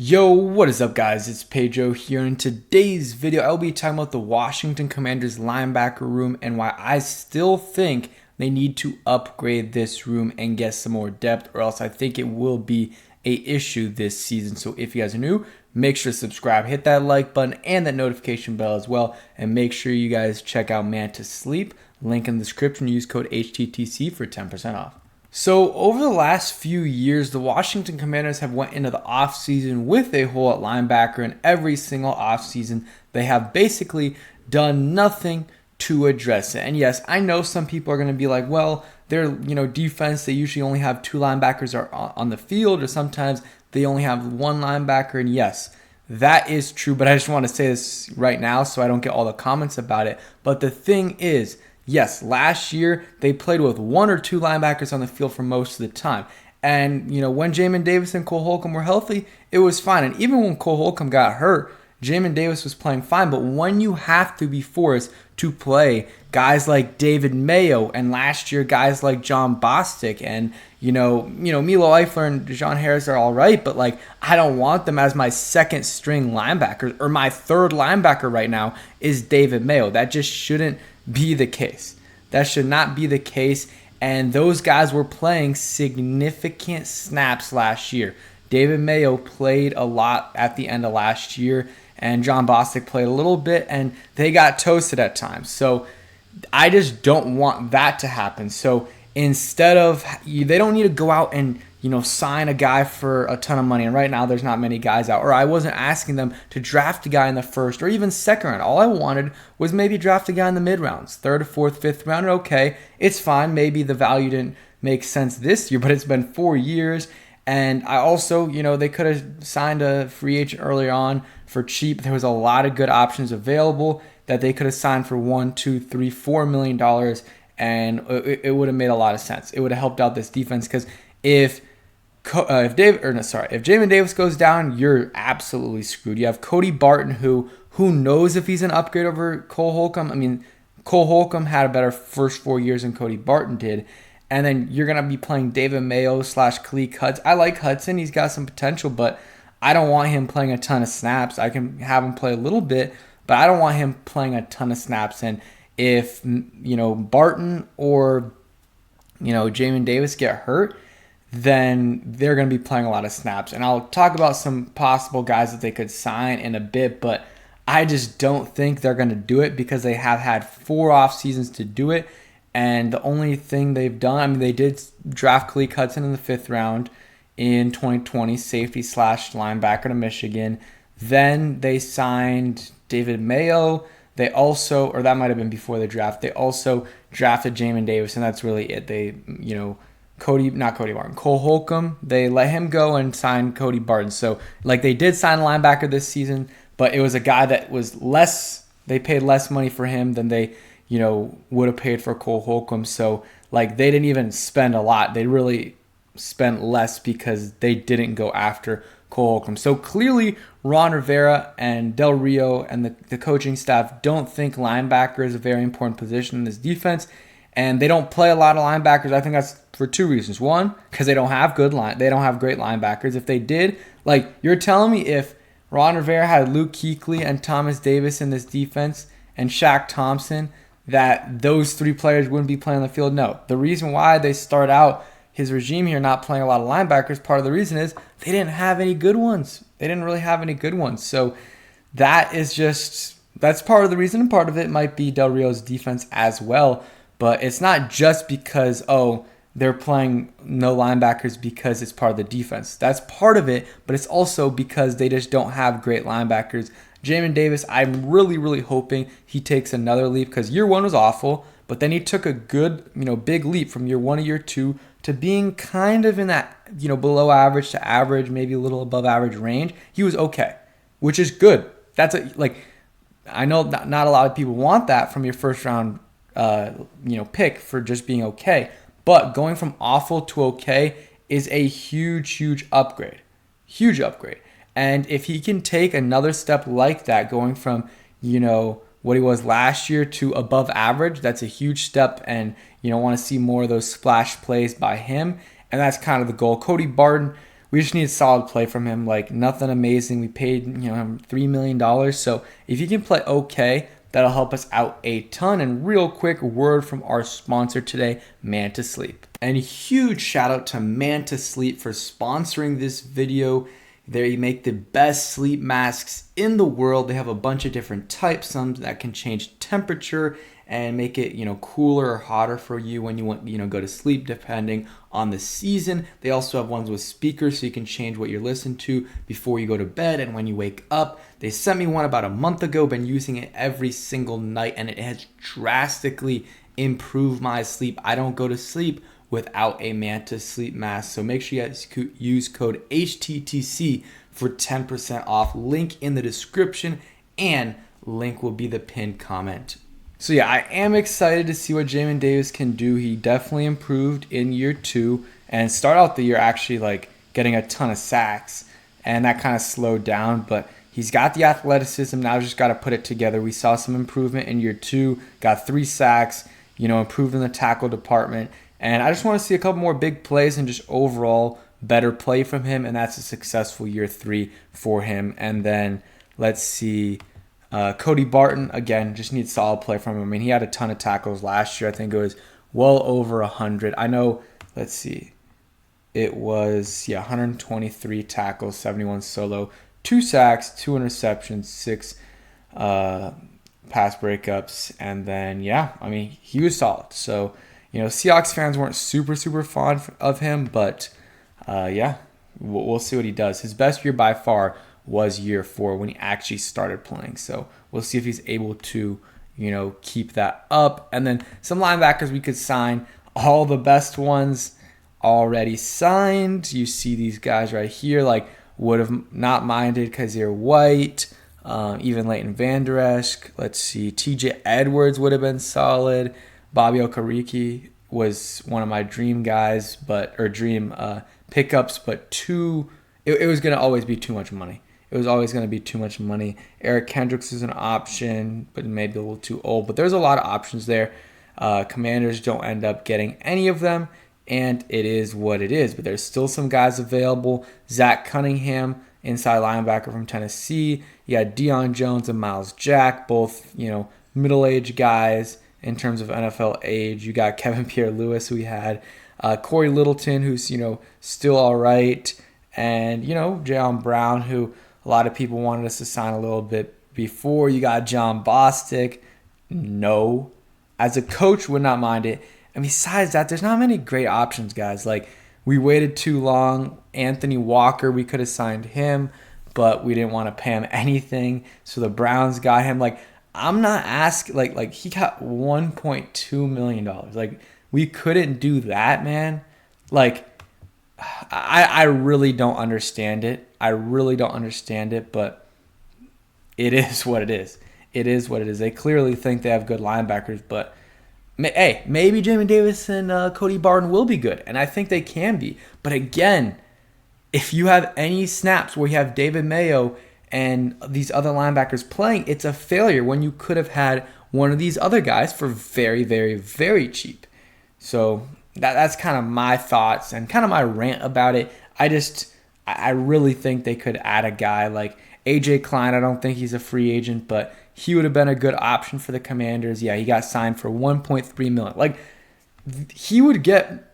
Yo, what is up guys? It's Pedro here. In today's video, I'll be talking about the Washington Commanders linebacker room and why I still think they need to upgrade this room and get some more depth, or else I think it will be a issue this season. So if you guys are new, make sure to subscribe, hit that like button and that notification bell as well, and make sure you guys check out Man to Sleep. Link in the description. Use code HTTC for 10% off. So over the last few years, the Washington Commanders have went into the offseason with a hole at linebacker, and every single offseason they have basically done nothing to address it. And yes, I know some people are going to be like, well, their defense, they usually only have two linebackers on the field, or sometimes they only have one linebacker. And yes, that is true, but I just want to say this right now so I don't get all the comments about it. But the thing is, yes, last year they played with one or two linebackers on the field for most of the time. And, when Jamin Davis and Cole Holcomb were healthy, it was fine. And even when Cole Holcomb got hurt, Jamin Davis was playing fine. But when you have to be forced to play guys like David Mayo, and last year guys like John Bostic, and, Milo Eifler and Deshaun Harris are all right, but, I don't want them as my second string linebackers, or my third linebacker right now is David Mayo. That just shouldn't be the case. That should not be the case. And those guys were playing significant snaps last year. David Mayo played a lot at the end of last year, and John Bostic played a little bit, and they got toasted at times. So I just don't want that to happen. So instead of, they don't need to go out and sign a guy for a ton of money. And right now there's not many guys out. Or I wasn't asking them to draft a guy in the first or even second round. All I wanted was maybe draft a guy in the mid rounds, third, fourth, fifth round. Okay, it's fine. Maybe the value didn't make sense this year, but it's been 4 years. And I also, they could have signed a free agent earlier on for cheap. There was a lot of good options available that they could have signed for $1, $2, $3, $4 million, and it would have made a lot of sense. It would have helped out this defense, because if Jamin Davis goes down, you're absolutely screwed. You have Cody Barton, who knows if he's an upgrade over Cole Holcomb. I mean, Cole Holcomb had a better first 4 years than Cody Barton did. And then you're going to be playing David Mayo / Khaleke Hudson. I like Hudson. He's got some potential, but I don't want him playing a ton of snaps. I can have him play a little bit, but I don't want him playing a ton of snaps. And if, Barton or, Jamin Davis get hurt, then they're going to be playing a lot of snaps. And I'll talk about some possible guys that they could sign in a bit, but I just don't think they're going to do it, because they have had 4 off seasons to do it. And the only thing they've done, they did draft Khaleke Hudson in the 5th round in 2020, safety / linebacker to Michigan. Then they signed David Mayo. They also, or that might have been before the draft, they also drafted Jamin Davis, and that's really it. They, Cole Holcomb, they let him go and signed Cody Barton. So, they did sign a linebacker this season, but it was a guy that was less, they paid less money for him than they, would have paid for Cole Holcomb. So, they didn't even spend a lot. They really spent less because they didn't go after Cole Holcomb. So, clearly, Ron Rivera and Del Rio and the coaching staff don't think linebacker is a very important position in this defense. And they don't play a lot of linebackers. I think that's for 2 reasons. One, because they don't have great linebackers. If they did, you're telling me if Ron Rivera had Luke Kuechly and Thomas Davis in this defense and Shaq Thompson, that those 3 players wouldn't be playing on the field? No. The reason why they start out his regime here not playing a lot of linebackers, part of the reason is they didn't have any good ones. They didn't really have any good ones. So that's part of the reason, and part of it might be Del Rio's defense as well. But it's not just because, they're playing no linebackers because it's part of the defense. That's part of it, but it's also because they just don't have great linebackers. Jamin Davis, I'm really, really hoping he takes another leap, because year 1 was awful, but then he took a good, big leap from year 1 to year 2 to being kind of in that, below average to average, maybe a little above average range. He was okay, which is good. That's I know not a lot of people want that from your first round pick for just being okay. But going from awful to okay is a huge upgrade. Huge upgrade. And if he can take another step like that, going from, what he was last year to above average, that's a huge step. And, want to see more of those splash plays by him. And that's kind of the goal. Cody Barton, we just need solid play from him. Like nothing amazing. We paid him $3 million. So if he can play okay, that'll help us out a ton. And real quick word from our sponsor today, Man to Sleep. And huge shout out to Man to Sleep for sponsoring this video. They make the best sleep masks in the world. They have a bunch of different types, some that can change temperature and make it, cooler or hotter for you when you want, go to sleep depending on the season. They also have ones with speakers so you can change what you're listening to before you go to bed and when you wake up. They sent me one about a month ago, been using it every single night, and it has drastically improved my sleep. I don't go to sleep without a Man to Sleep mask. So make sure you guys use code HTTC for 10% off. Link in the description, and link will be the pinned comment. So yeah, I am excited to see what Jamin Davis can do. He definitely improved in year 2 and start out the year actually getting a ton of sacks, and that kind of slowed down, but he's got the athleticism. Now just got to put it together. We saw some improvement in year 2, got 3 sacks, improved in the tackle department. And I just want to see a couple more big plays and just overall better play from him. And that's a successful year 3 for him. And then let's see, Cody Barton, again, just needs solid play from him. I mean, he had a ton of tackles last year. I think it was well over 100. I know, let's see, it was, 123 tackles, 71 solo, 2 sacks, 2 interceptions, 6 pass breakups. And then, he was solid. So, Seahawks fans weren't super fond of him, but we'll see what he does. His best year by far was year 4 when he actually started playing. So we'll see if he's able to, keep that up. And then some linebackers we could sign. All the best ones already signed. You see these guys right here, would have not minded Kaiser White, even Leighton Vander Esch. Let's see, TJ Edwards would have been solid. Bobby Okereke was one of my dream guys, dream pickups, but it was going to always be too much money. It was always going to be too much money. Eric Kendricks is an option, but maybe a little too old. But there's a lot of options there. Commanders don't end up getting any of them, and it is what it is. But there's still some guys available. Zach Cunningham, inside linebacker from Tennessee. You got Deion Jones and Miles Jack, both middle-aged guys in terms of NFL age. You got Kevin Pierre-Louis, who we had. Corey Littleton, who's, still all right. And, Jayon Brown, who a lot of people wanted us to sign a little bit before. You got John Bostic. No. As a coach, would not mind it. And besides that, there's not many great options, guys. We waited too long. Anthony Walker, we could have signed him, but we didn't want to pay him anything. So the Browns got him. I'm not asking, he got $1.2 million. We couldn't do that, man. I really don't understand it. But it is what it is. It is what it is. They clearly think they have good linebackers, but hey, maybe Jamin Davis and Cody Barton will be good, and I think they can be. But again, if you have any snaps where you have David Mayo and these other linebackers playing, it's a failure when you could have had one of these other guys for very, very, very cheap. So that's kind of my thoughts and kind of my rant about it. I really think they could add a guy like AJ Klein. I don't think he's a free agent, but he would have been a good option for the Commanders. Yeah, he got signed for $1.3 million. He would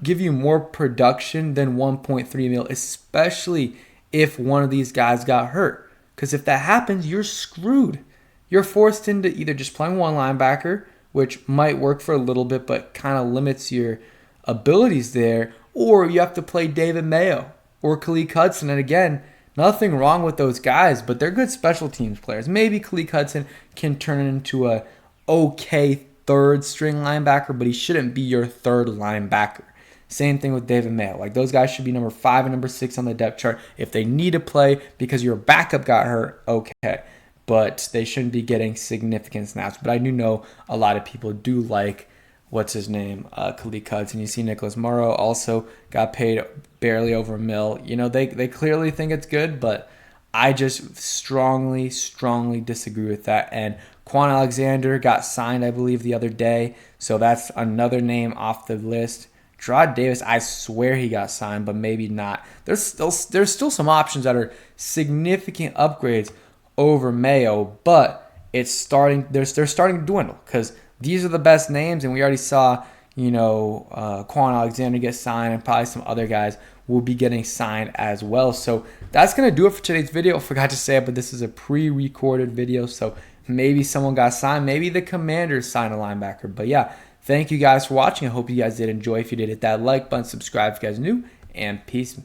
give you more production than $1.3 million, especially if one of these guys got hurt. Because if that happens, you're screwed. You're forced into either just playing one linebacker, which might work for a little bit but kind of limits your abilities there, or you have to play David Mayo or Khaleke Hudson. And again, nothing wrong with those guys, but they're good special teams players. Maybe Khaleke Hudson can turn into a okay third string linebacker, but he shouldn't be your third linebacker. Same thing with David Mayo. Those guys should be number 5 and number 6 on the depth chart. If they need to play because your backup got hurt, okay. But they shouldn't be getting significant snaps. But I do know a lot of people do like, Khaleke Hudson. You see Nicholas Morrow also got paid barely over $1 million. They clearly think it's good, but I just strongly disagree with that. And Quan Alexander got signed, I believe, the other day. So that's another name off the list. Gerard Davis, I swear he got signed, but maybe not. There's still some options that are significant upgrades over Mayo, but it's starting. They're starting to dwindle because these are the best names, and we already saw, Quan Alexander get signed, and probably some other guys will be getting signed as well. So that's gonna do it for today's video. I forgot to say it, but this is a pre-recorded video, so maybe someone got signed, maybe the Commanders signed a linebacker. But yeah, thank you guys for watching. I hope you guys did enjoy. If you did, hit that like button, subscribe if you guys are new, and peace.